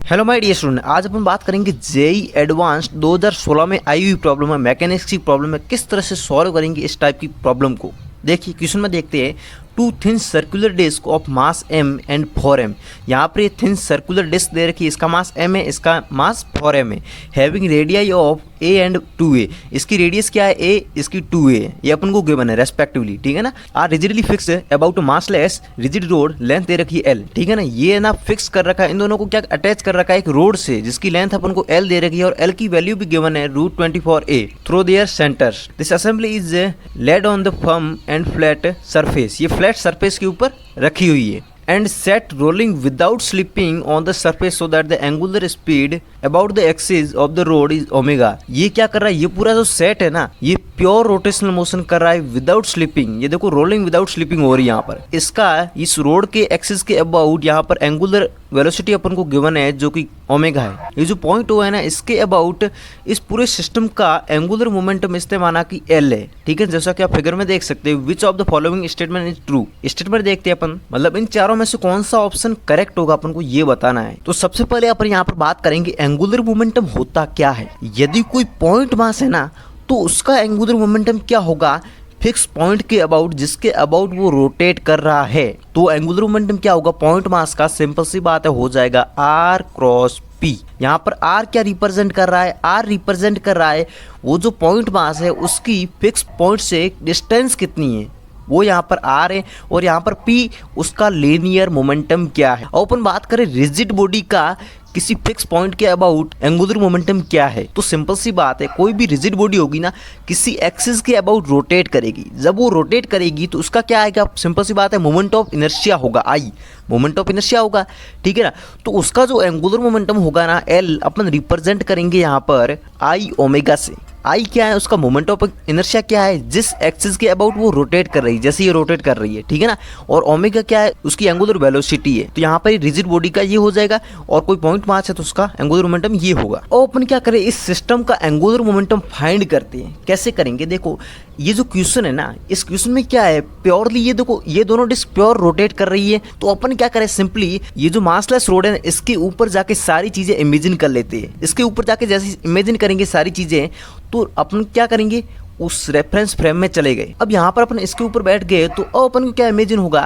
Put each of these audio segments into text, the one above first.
Hello my dear student, आज अपन बात करेंगे जेई एडवांस्ड 2016 में आई हुई प्रॉब्लम है, मैकेनिक्स की प्रॉब्लम है, किस तरह से सॉल्व करेंगे इस टाइप की प्रॉब्लम को। देखिए क्वेश्चन में देखते हैं, two thin circular disc of mass m and 4m। यहाँ पर ये थिन सर्कुलर डिस्क दे रखी है, इसका मास m है, इसका मास 4m है। Having radii of a and 2a, इसकी रेडियस क्या है a, इसकी 2a है, ये अपन को गिवन है रेस्पेक्टिवली, ठीक है ना। Are rigidly fixed about massless rigid rod, length दे रखी है l, ठीक है ना। ये ना फिक्स कर रखा है, इन दोनों को क्या अटैच कर रखा है एक रोड से, जिसकी लेंथ अपन को l दे रखी है और l की वैल्यू भी गिवन है √24a through their centres. This assembly is laid on the firm and flat surface, ये फ्लैट सरफेस के ऊपर रखी हुई है। And set rolling without slipping on the surface so that the angular speed about the axis of the rod is omega. ये क्या कर रहा है, ये पूरा जो सेट है ना, ये प्योर रोटेशनल मोशन कर रहा है विदाउट स्लिपिंग। ये देखो रोलिंग विदाउट स्लिपिंग हो रही है यहाँ पर। इसका इस रोड के एक्सिस के अबाउट यहाँ पर एंगुलर वेलोसिटी अपन को गिवन है जो कि ओमेगा है। ये जो पॉइंट हुआ है ना, इसके अबाउट इस पूरे सिस्टम का एंगुलर मोमेंटम इसने माना कि एल है, ठीक है। जैसा कि आप फिगर में देख सकते हैं, which of the following statement is true. Statement देखते हैं अपन, मतलब इन चारों में से कौन सा ऑप्शन करेक्ट होगा अपन को ये बताना है। तो सबसे पहले अपन यहाँ पर बात करेंगे एंगुलर मोमेंटम होता क्या है। यदि कोई पॉइंट मास है ना, तो उसका एंगुलर मोमेंटम क्या होगा, फिक्स पॉइंट के अबाउट, जिसके अबाउट वो रोटेट कर रहा है। तो एंगुलर मोमेंटम क्या होगा, पॉइंट मास का, सिंपल सी बात है, हो जाएगा आर क्रॉस पी। यहाँ पर आर क्या रिप्रेजेंट कर रहा है, आर रिप्रेजेंट कर रहा है वो जो पॉइंट मास है उसकी फिक्स पॉइंट से डिस्टेंस कितनी है, वो यहाँ पर आर है। और यहाँ पर पी उसका लीनियर मोमेंटम क्या है। और अपन बात करें रिजिड बॉडी का किसी फिक्स पॉइंट के अबाउट एंगुलर मोमेंटम क्या है, तो सिंपल सी बात है, कोई भी रिजिड बॉडी होगी ना, किसी एक्सिस के अबाउट रोटेट करेगी। जब वो रोटेट करेगी तो उसका क्या आएगा, सिंपल सी बात है, मोमेंट ऑफ इनर्शिया होगा, आई मोमेंट ऑफ इनर्शिया होगा, ठीक है ना। तो उसका जो एंगुलर मोमेंटम होगा ना, एल, अपन रिप्रेजेंट करेंगे यहाँ पर आई ओमेगा से। आई क्या है, उसका मोमेंट ऑफ इनर्शिया क्या है, जिस एक्सिस के अबाउट वो रोटेट कर रही है, जैसे ये रोटेट कर रही है, ठीक है ना। और ओमेगा क्या है, उसकी एंगुलर वेलोसिटी है। तो यहाँ पर रिजिड बॉडी का ये हो जाएगा, और कोई पॉइंट मास है तो उसका एंगुलर मोमेंटम ये होगा। और अपन क्या करें, इस सिस्टम का एंगुलर मोमेंटम फाइंड करते हैं। कैसे करेंगे, देखो ये जो क्वेश्चन है ना, इस क्वेश्चन में क्या है, प्योरली ये देखो ये दोनों डिस्क प्योर रोटेट कर रही है। तो अपन क्या करें, सिंपली ये जो मासलेस रोड है इसके ऊपर जाके सारी चीजें इमेजिन कर लेते हैं। इसके ऊपर जाके जैसे इमेजिन करेंगे सारी चीजें, तो अपन क्या करेंगे, उस रेफरेंस फ्रेम में चले गए। अब यहाँ पर अपन इसके ऊपर बैठ गए तो अब अपन को क्या इमेजिन होगा,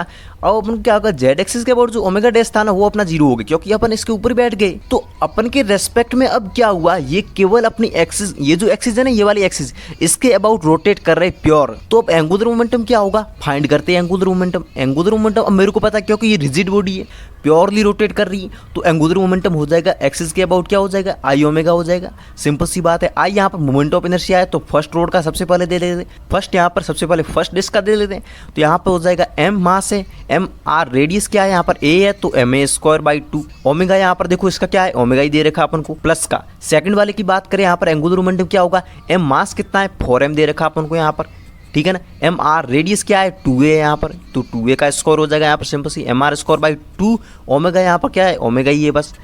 अब अपन को क्या होगा, जेड एक्सिस के अबाउट जो ओमेगा डैश था ना, वो अपना जीरो हो गया, क्योंकि अपन इसके ऊपर बैठ गए। तो अपन के रेस्पेक्ट में अब क्या हुआ, ये केवल अपनी एक्सिस, ये जो एक्सिस है ना, ये वाली एक्सिस, इसके अबाउट रोटेट कर रहे प्योर। तो अब एंगुलर मोमेंटम क्या होगा, फाइंड करते हैं एंगुलर मोमेंटम। एंगुलर मोमेंटम अब मेरे को पता है, क्योंकि ये रिजिड बॉडी है, प्योरली रोटेट कर रही है, तो एंगुलर मोमेंटम हो जाएगा एक्सिस के अबाउट क्या हो जाएगा, आई ओमेगा हो जाएगा। सिंपल सी बात है। आई यहाँ पर मोमेंट ऑफ इनर्शिया है, तो फर्स्ट रोड का सबसे पहले दे लेते, फर्स्ट यहाँ पर सबसे पहले फर्स्ट डिस्क का दे लेते हैं। तो यहाँ पर हो जाएगा एम मास है, एम आर रेडियस क्या है, यहाँ पर ए है, तो M A square by 2। Omega यहाँ पर देखो इसका क्या है, ओमेगा ही दे रखा अपन को प्लस का। सेकंड वाले की बात करें, यहाँ पर एंगुलर मोमेंटम क्या होगा, एम मास कितना है, 4m दे रखा अपन को यहाँ पर, ठीक है ना। एम आर रेडियस क्या है, 2a है यहाँ पर, तो 2a का स्क्वायर हो जाएगा यहाँ पर, सिंपल सी M R square by 2। Omega यहाँ पर क्या है, ओमेगा ही है बस।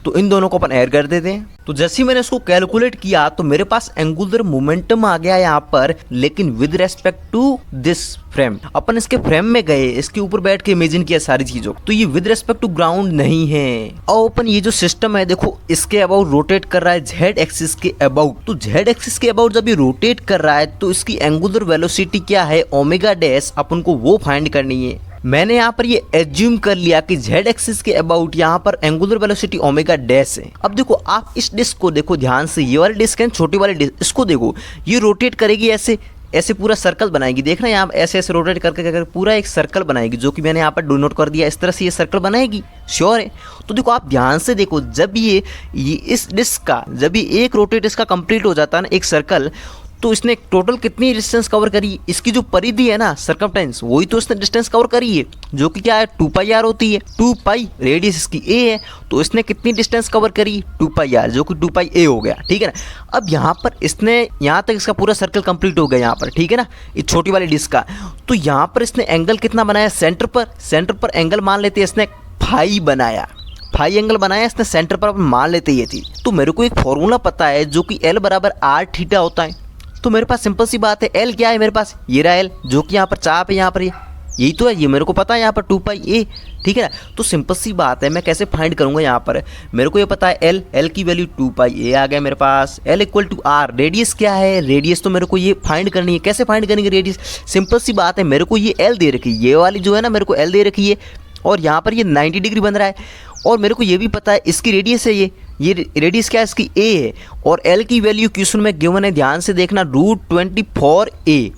तो इन दोनों को अपन ऐड कर देते हैं। तो जैसे ही मैंने इसको कैलकुलेट किया तो मेरे पास एंगुलर मोमेंटम आ गया यहाँ पर, लेकिन with respect to this frame. अपन इसके फ्रेम में गए, इसके ऊपर बैठ के इमेजिन किया सारी चीजों, तो ये विद रेस्पेक्ट टू ग्राउंड नहीं है। और अपन ये जो सिस्टम है देखो, इसके अबाउट रोटेट कर रहा है जेड एक्सिस के अबाउट। तो जेड एक्सिस के अबाउट जब ये रोटेट कर रहा है तो इसकी एंगुलर वेलोसिटी क्या है, ओमेगा डैश, अपन को वो फाइंड करनी है। मैंने यहाँ पर ये एज्यूम कर लिया कि जेड एक्सिस के अबाउट यहाँ पर एंगुलर वेलोसिटी ओमेगा डैश है। अब देखो आप इस डिस्क को देखो ध्यान से, ये वाली डिस्क है, छोटी वाली डिस्क, इसको देखो, ये रोटेट करेगी ऐसे, ऐसे पूरा सर्कल बनाएगी। देखना यहाँ ऐसे ऐसे रोटेट करके पूरा एक सर्कल बनाएगी, जो कि मैंने यहाँ पर डोनोट कर दिया। इस तरह से ये सर्कल बनाएगी, श्योर है। तो देखो आप ध्यान से देखो, जब ये इस डिस्क का, जब ये एक रोटेट इसका कंप्लीट हो जाता है ना, एक सर्कल, तो इसने टोटल कितनी डिस्टेंस कवर करी, इसकी जो परिधि है ना, सर्कमटेंस, वही तो इसने डिस्टेंस कवर करी है, जो कि क्या है, 2πr होती है। 2π रेडियस इसकी a है, तो इसने कितनी डिस्टेंस कवर करी, 2πr, जो कि 2πa हो गया, ठीक है ना। अब यहाँ पर इसने, यहाँ तक इसका पूरा सर्कल कंप्लीट हो गया यहाँ पर, ठीक है ना, इस छोटी वाली डिस्क का। तो यहाँ पर इसने एंगल कितना बनाया, सेंटर पर एंगल मान लेते हैं इसने फाई बनाया, फाई एंगल बनाया इसने सेंटर पर, अपन मान लेते ये चीज। तो मेरे को एक फॉर्मूला पता है जो कि L बराबर r थीटा होता है। तो मेरे पास सिंपल सी बात है, एल क्या है मेरे पास, ये रहा एल, जो कि यहाँ पर चाप है, यहाँ पर ये यही तो है, ये मेरे को पता है यहाँ पर 2 पाई ए, ठीक है ना। तो सिंपल सी बात है, मैं कैसे फाइंड करूँगा यहाँ पर, मेरे को ये पता है एल की वैल्यू 2 पाई ए आ गया मेरे पास। L equal to R, radius क्या है, रेडियस तो मेरे को ये फाइंड करनी है। कैसे फाइंड करेंगे रेडियस, सिंपल सी बात है, मेरे को ये एल दे रखी है, ये वाली जो है ना मेरे को एल दे रखी है, और यहाँ पर ये 90 डिग्री बन रहा है, और मेरे को ये भी पता है इसकी रेडियस है, ये रेडियस क्या है इसकी ए है, और एल की वैल्यू क्वेश्चन में गिवन है, ध्यान से देखना √24a।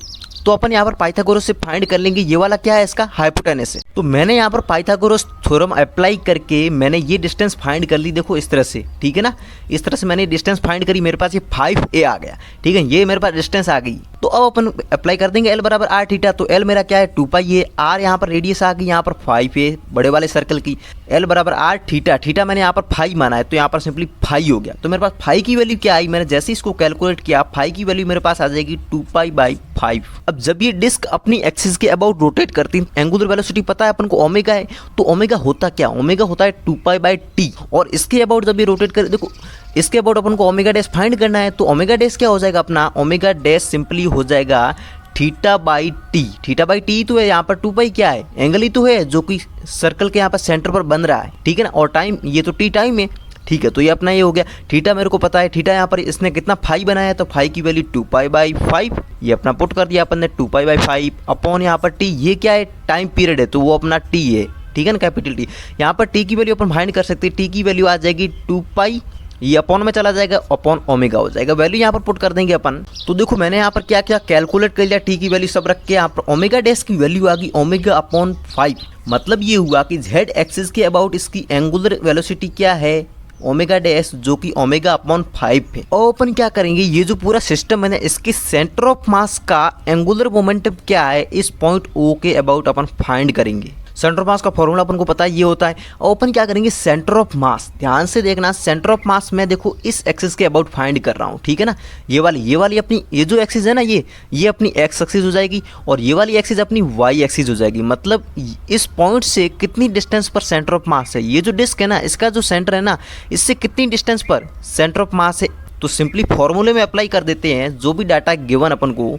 तो अपन यहाँ पर पाइथागोरस से फाइंड कर लेंगे, ये वाला क्या है इसका हाइपोटेनस है। तो मैंने यहाँ पर पाइथागोरस थ्योरम अप्लाई करके मैंने ये डिस्टेंस फाइंड कर ली, देखो इस तरह से, ठीक है ना। इस तरह से मैंने डिस्टेंस फाइंड करी, मेरे पास ये 5a आ गया, ठीक है, ये मेरे पास डिस्टेंस आ गई। तो अब अपन अप्लाई कर देंगे एल बराबर आर थीटा। तो एल मेरा क्या है 2 पाई ए, आर यहाँ पर रेडियस आ गई, यहाँ पर 5a बड़े वाले सर्कल की, एल बराबर आर थीटा, थीटा मैंने यहाँ पर 5 माना है, तो यहाँ पर सिंपली 5 हो गया। तो मेरे पास 5 की वैल्यू क्या आई, मैंने जैसे इसको कैलकुलेट किया 5 की वैल्यू मेरे पास आ जाएगी 2 पाई बाई 5। अब जब ये डिस्क अपनी एक्सिस के अबाउट रोटेट करती, एंगुलर वेलोसिटी पता है अपन को ओमेगा है, तो ओमेगा होता क्या, ओमेगा होता है 2 पाई बाई टी, और इसके अबाउट जब ये रोटेट करे, देखो इसके अबाउट अपन को ओमेगा डैश फाइंड करना है। तो ओमेगा डैश क्या हो जाएगा अपना, ओमेगा डैश सिंपली हो जाएगा theta by T, theta by T तो है, यहाँ पर 2 पाई क्या है, एंगल ही तो है जो कि सर्कल के यहाँ पर सेंटर पर बन रहा है, ठीक है ना, और टाइम ये तो टी टाइम है, ठीक है। तो ये अपना ये हो गया, थीटा मेरे को पता है, थीटा यहाँ पर इसने कितना 5 बनाया है, तो 5 की वैल्यू 2 पाई बाई 5, ये अपना पुट कर दिया अपन ने 2 पाई बाई 5 अपॉन यहाँ पर टी, ये क्या है टाइम पीरियड है, तो वो अपना टी है, ठीक है ना, कैपिटल टी। यहाँ पर टी की वैल्यू अपन फाइंड कर सकते हैं, टी की वैल्यू आ जाएगी 2 पाई, ये अपॉन में चला जाएगा, अपॉन ओमेगा हो जाएगा, वैल्यू यहाँ पर पुट कर देंगे अपन। तो देखो मैंने यहाँ पर क्या क्या कैलकुलेट कर लिया, टी की वैल्यू सब रख के, यहाँ पर ओमेगा डैश की वैल्यू आ गई ओमेगा अपॉन 5। मतलब ये हुआ कि जेड एक्सिस के अबाउट इसकी एंगुलर वेलोसिटी क्या है, ओमेगा डैश, जो कि ओमेगा अपॉन 5 है। और अपन क्या करेंगे, ये जो पूरा सिस्टम है ना, इसके सेंटर ऑफ मास का एंगुलर मोमेंटम क्या है, इस पॉइंट ओ के अबाउट अपन फाइंड करेंगे। सेंटर ऑफ मास का फॉर्मूला अपन को पता है ये होता है, और अपन क्या करेंगे सेंटर ऑफ मास, ध्यान से देखना, सेंटर ऑफ मास मैं देखो इस एक्सिस के अबाउट फाइंड कर रहा हूँ, ठीक है ना। ये वाली अपनी ये जो एक्सिस है ना, ये अपनी एक्स एक्सिस हो जाएगी, और ये वाली एक्सिस अपनी वाई एक्सिस हो जाएगी। मतलब इस पॉइंट से कितनी डिस्टेंस पर सेंटर ऑफ मास है, ये जो डिस्क है ना इसका जो सेंटर है ना, इससे कितनी डिस्टेंस पर सेंटर ऑफ मास है। तो सिंपली फॉर्मूले में अप्लाई कर देते हैं, जो भी डाटा गिवन अपन को,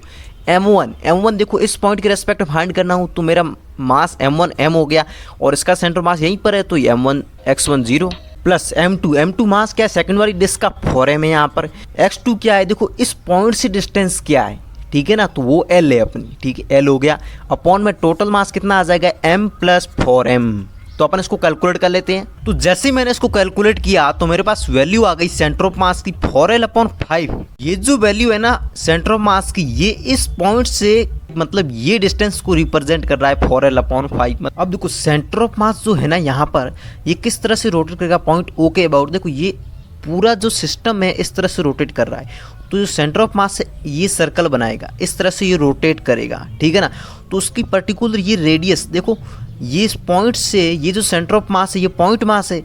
m1 देखो इस पॉइंट के रेस्पेक्ट फाइंड करना हो, तो मेरा मास m1 m हो गया, और इसका सेंटर मास यहीं पर है, तो m1 x1 0 प्लस m2 मास क्या है, सेकंड वाली डिस्क का 4m है यहाँ पर, x2 क्या है, देखो इस पॉइंट से डिस्टेंस क्या है, ठीक है ना, तो वो l है अपनी, ठीक है, l हो गया, अपॉन में टोटल मास कितना आ जाएगा m प्लस 4m। तो अपन इसको कैलकुलेट कर लेते हैं। तो जैसे ही मैंने इसको कैलकुलेट किया तो मेरे पास वैल्यू आ गई सेंटर ऑफ मास की 4l अपॉन 5। ये जो वैल्यू है ना सेंटर ऑफ मास की, ये इस पॉइंट से मतलब ये डिस्टेंस को रिप्रेजेंट कर रहा है 4l अपॉन 5। अब देखो सेंटर ऑफ मास जो है ना यहाँ पर, ये किस तरह से रोटेट करेगा पॉइंट ओ के अबाउट, देखो ये पूरा जो सिस्टम है इस तरह से रोटेट कर रहा है, तो जो सेंटर ऑफ मास है ये सर्कल बनाएगा, इस तरह से ये रोटेट करेगा, ठीक है ना। तो उसकी पर्टिकुलर ये रेडियस देखो, ये इस पॉइंट से, ये जो सेंटर ऑफ मास है ये पॉइंट मास है,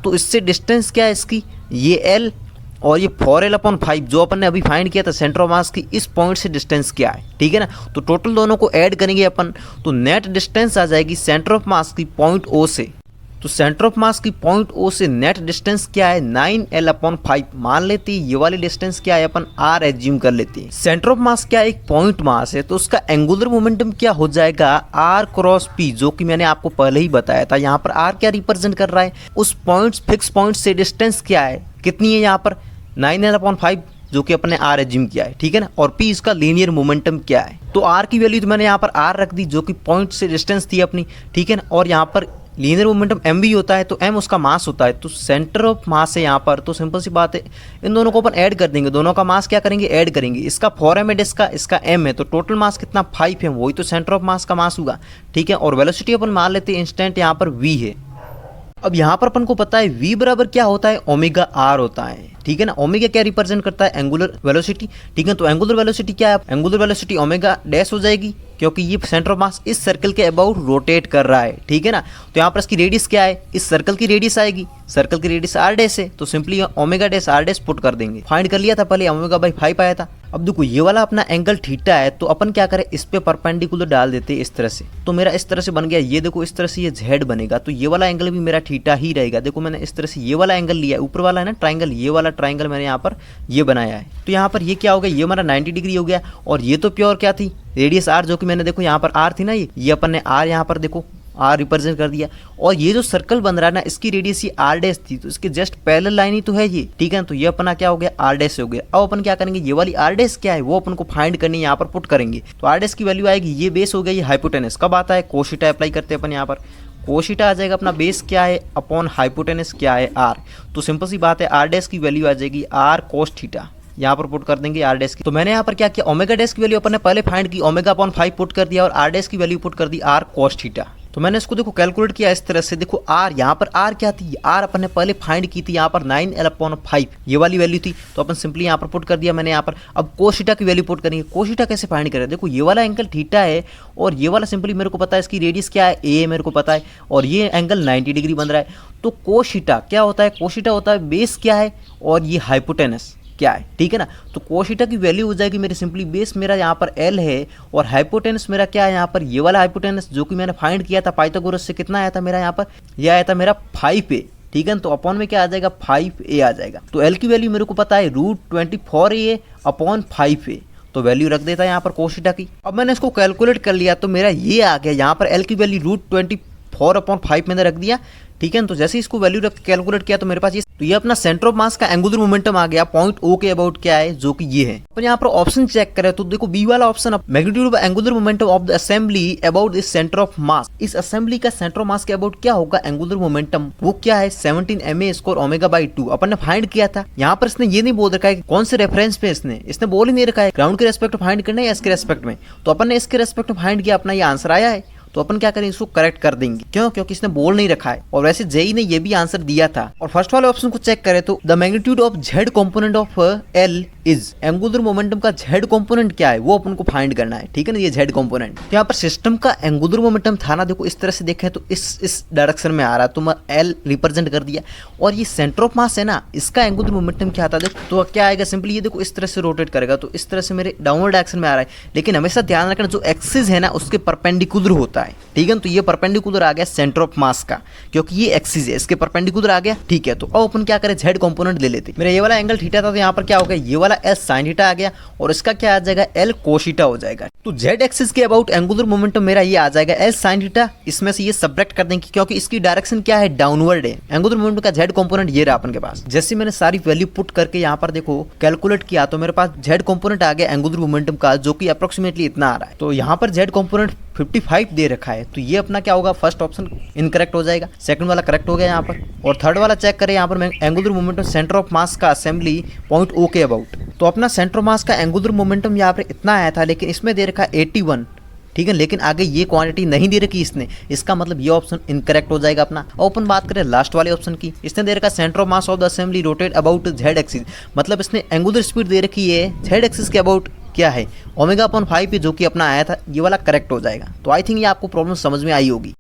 तो इससे डिस्टेंस क्या है इसकी, ये l, और ये 4l अपॉन 5 जो अपन ने अभी फाइंड किया था सेंटर ऑफ मास की, इस पॉइंट से डिस्टेंस क्या है, ठीक है ना। तो टोटल दोनों को ऐड करेंगे अपन, तो नेट डिस्टेंस आ जाएगी सेंटर ऑफ मास की पॉइंट ओ से। तो सेंटर ऑफ मास की पॉइंट ओ से नेट डिस्टेंस क्या है 9l अपॉन 5 मान लेते हैं, ये वाली डिस्टेंस क्या है अपन r एज्यूम कर लेते हैं। सेंटर ऑफ मास क्या है, एक पॉइंट मास है, तो उसका एंगुलर मोमेंटम क्या हो जाएगा r क्रॉस p, जो कि मैंने आपको पहले ही बताया था। यहाँ पर r क्या रिप्रेजेंट कर रहा है, उस पॉइंट फिक्स पॉइंट से डिस्टेंस क्या है, कितनी है यहाँ पर 9l अपॉन 5 जो कि अपने r एज्यूम किया है, ठीक है ना, और p इसका लीनियर मोमेंटम क्या है। तो r की वैल्यू तो मैंने यहाँ पर r रख दी जो कि पॉइंट से डिस्टेंस थी अपनी, ठीक है ना, और यहाँ पर लीनियर मोमेंटम m भी होता है, तो m उसका मास होता है, तो सेंटर ऑफ मास है यहाँ पर। तो सिंपल सी बात है, इन दोनों को अपन ऐड कर देंगे, दोनों का मास क्या करेंगे ऐड करेंगे, इसका 4m है इसका m है, तो टोटल मास कितना 5 है, वही तो सेंटर ऑफ मास का मास होगा, ठीक है। और वेलोसिटी अपन मान लेते हैं इंस्टेंट यहाँ पर v है। अब यहाँ पर अपन को पता है v बराबर क्या होता है, ओमेगा r होता है, ठीक है ना। ओमेगा क्या रिप्रेजेंट करता है, एंगुलर वेलोसिटी, ठीक है। तो एंगुलर वेलोसिटी क्या है, एंगुलर वेलोसिटी ओमेगा डैश हो जाएगी, क्योंकि ये सेंटर ऑफ मास इस सर्कल के अबाउट रोटेट कर रहा है, ठीक है ना। तो यहाँ पर इसकी रेडियस क्या है, इस सर्कल की रेडियस आएगी, सर्कल की रेडियस r डैश है, तो simply omega dash r dash put कर देंगे। फाइंड कर लिया था पहले, ओमेगा बाई 5 आया था, अब देखो ये वाला अपना एंगल थीटा है, तो अपन क्या करें, इस पे परपेंडिकुलर डाल देते हैं इस तरह से, तो मेरा इस तरह से बन गया। ये देखो इस तरह से ये जेड बनेगा, तो ये वाला एंगल भी मेरा थीटा ही रहेगा। देखो मैंने इस तरह से ये वाला एंगल लिया है, ऊपर वाला है ना ट्राइंगल, ये वाला ट्राइंगल मैंने यहाँ पर ये बनाया है। तो यहाँ पर ये क्या हो गया, ये हमारा 90 डिग्री हो गया। और ये तो प्योर क्या थी, रेडियस आर, जो कि मैंने देखो यहाँ पर आर थी ना, ये अपन ने आर यहाँ पर देखो आर रिप्रेजेंट कर दिया। और ये जो सर्कल बन रहा है ना, इसकी रेडियस ये आर डैश थी, तो इसके जस्ट पैरेलल लाइन ही तो है ये, ठीक है। तो ये अपना क्या हो गया, आर डैश हो गया। अब अपन क्या करेंगे, ये वाली आर डैश क्या है वो अपन को फाइंड करनी है, यहाँ पर पुट करेंगे। तो आर डैश की वैल्यू आएगी, ये बेस हो गया, ये हाइपोटेनस कब आता है, कोस थीटा अप्लाई करते हैं अपन यहाँ पर। कोस थीटा आ जाएगा अपना बेस क्या है अपॉन हाइपोटेनस क्या है आर। तो सिंपल सी बात है, आर डैश की वैल्यू आ जाएगी आर कोस थीटा, यहाँ पर पुट कर देंगे आर डैश की। तो मैंने यहाँ पर क्या किया, ओमेगा डैश की वैल्यू अपन ने पहले फाइंड की, ओमेगा अपॉन 5 पुट कर दिया, और आर डैश की वैल्यू पुट कर दी आर कोस थीटा। तो मैंने इसको देखो कैलकुलेट किया इस तरह से। देखो आर, यहाँ पर आर क्या थी, आर अपन ने पहले फाइंड की थी यहाँ पर 9l/5, ये वाली वैल्यू थी। तो अपन सिंपली यहाँ पर पुट कर दिया मैंने यहाँ पर। अब कोस थीटा की वैल्यू पुट करेंगे। कोस थीटा कैसे फाइंड करें, देखो ये वाला एंगल थीटा है, और ये वाला सिंपली मेरे को पता है इसकी रेडियस क्या है, ए मेरे को पता है, और ये एंगल 90 डिग्री बन रहा है। तो कोस थीटा क्या होता है, कोस थीटा होता है बेस क्या है, और ये हाइपोटेनस क्या है, ठीक है ना। तो कोस थीटा की वैल्यू हो जाएगी मेरी सिंपली, बेस मेरा यहाँ पर एल है, और हाइपोटेनस मेरा क्या है यहाँ पर, ये वाला हाइपोटेनस जो कि मैंने फाइंड किया था पाइथागोरस से, कितना आया था मेरा यहाँ पर, ये आया था मेरा 5a, ठीक है। तो अपॉन में क्या आ जाएगा, 5a आ जाएगा। तो एल की वैल्यू मेरे को पता है √24a अपॉन 5a, तो वैल्यू रख देता है यहाँ पर कोस थीटा की। अब मैंने इसको कैलकुलेट कर लिया, तो मेरा ये आ गया यहाँ पर, एल की वैल्यू √24/5 मैंने रख दिया, ठीक है। तो जैसे इसको वैल्यू रख कैलकुलेट किया, तो मेरे पास ये, तो ये अपना सेंटर ऑफ मास का एंगुलर मोमेंटम आ गया, पॉइंट ओ के अबाउट क्या है, जो कि ये है। अपन यहाँ पर ऑप्शन चेक करें तो देखो बी वाला option, magnitude of angular momentum of the assembly about this centre of mass. इस असेंबली का सेंटर ऑफ मास के अबाउट क्या होगा एंगुलर मोमेंटम, वो क्या है 17 ma² ओमेगा/2 अपन ने फाइंड किया था। यहाँ पर इसने ये नहीं बोल रखा है कि कौन से रेफरेंस पे, इसने बोल ही नहीं रखा है ग्राउंड के रेस्पेक्ट में फाइंड करना है या इसके रेस्पेक्ट में। तो अपन ने इसके रेस्पेक्ट में फाइंड किया, अपना ये आंसर आया है। तो अपन क्या करें, इसको करेक्ट कर देंगे, क्यों, क्योंकि इसने बोल नहीं रखा है। और वैसे जेई ने ये भी आंसर दिया था। और फर्स्ट वाले ऑप्शन को चेक करें तो the magnitude of Z component of L is, angular momentum का जेड कंपोनेंट क्या है वो अपन को फाइंड करना है, ठीक है ना, ये जेड कंपोनेंट। तो यहाँ पर सिस्टम का एंगुलर मोमेंटम था ना, देखो इस तरह से देखें तो इस डायरेक्शन में आ रहा है, तो मैं एल रिप्रेजेंट कर दिया। और ये सेंटर ऑफ मास है ना, इसका एंगुलर मोमेंटम क्या था, देखो तो क्या आएगा, सिंपली ये देखो इस तरह से रोटेट करेगा, तो इस तरह से मेरे डाउनवर्ड डायरेक्शन में आ रहा है। लेकिन हमेशा ध्यान रखना जो एक्सिस है ना उसके परपेंडिकुलर होता है, ठीक है। तो ये परपेंडिकुलर आ गया सेंटर ऑफ मास का, क्योंकि ये एक्सिस है, इसके परपेंडिकुलर आ गया, ठीक है। तो अब अपन क्या करें, जेड कंपोनेंट ले लेते। मेरा ये वाला एंगल थीटा था, तो यहाँ पर क्या हो गया, ये वाला एल साइन थीटा आ गया, और इसका क्या आ जाएगा, एल कोस थीटा हो जाएगा। तो जेड एक्सिस के अबाउट एंगुलर मोमेंटम मेरा ये आ जाएगा एल साइन थीटा, इसमें से ये सब्ट्रैक्ट कर देंगे क्योंकि इसकी डायरेक्शन क्या है, डाउनवर्ड है। एंगुलर मोमेंटम का जेड कंपोनेंट ये रहा अपन के पास। जैसे मैंने सारी वैल्यू पुट करके यहाँ पर देखो कैलकुलेट किया, तो मेरे पास जेड कंपोनेंट आ गया एंगुलर मोमेंटम का, जो कि अप्रोक्सीमेटली इतना आ रहा है। तो यहाँ पर जेड कंपोनेंट 55 दे रखा है, तो ये अपना क्या होगा, फर्स्ट ऑप्शन इनकरेक्ट हो जाएगा, सेकंड वाला करेक्ट हो गया यहाँ पर। और थर्ड वाला चेक करें, यहाँ पर angular momentum centre of mass का असेंबली पॉइंट ओ के अबाउट। तो अपना सेंटर ऑफ मास का एंगुलर मोमेंटम यहाँ पर इतना आया था, लेकिन इसमें दे रखा 81, ठीक है। लेकिन आगे ये क्वांटिटी नहीं दे रखी इसने, इसका मतलब ये ऑप्शन इनकरेक्ट हो जाएगा अपना। और अपन बात करें लास्ट वाले ऑप्शन की, इसने दे रखा centre of mass of the assembly rotate about Z axis, मतलब इसने एंगुलर स्पीड दे रखी है जेड एक्सिस के अबाउट क्या है, ओमेगा/5 पे, जो कि अपना आया था, ये वाला करेक्ट हो जाएगा। तो आई थिंक ये आपको प्रॉब्लम समझ में आई होगी।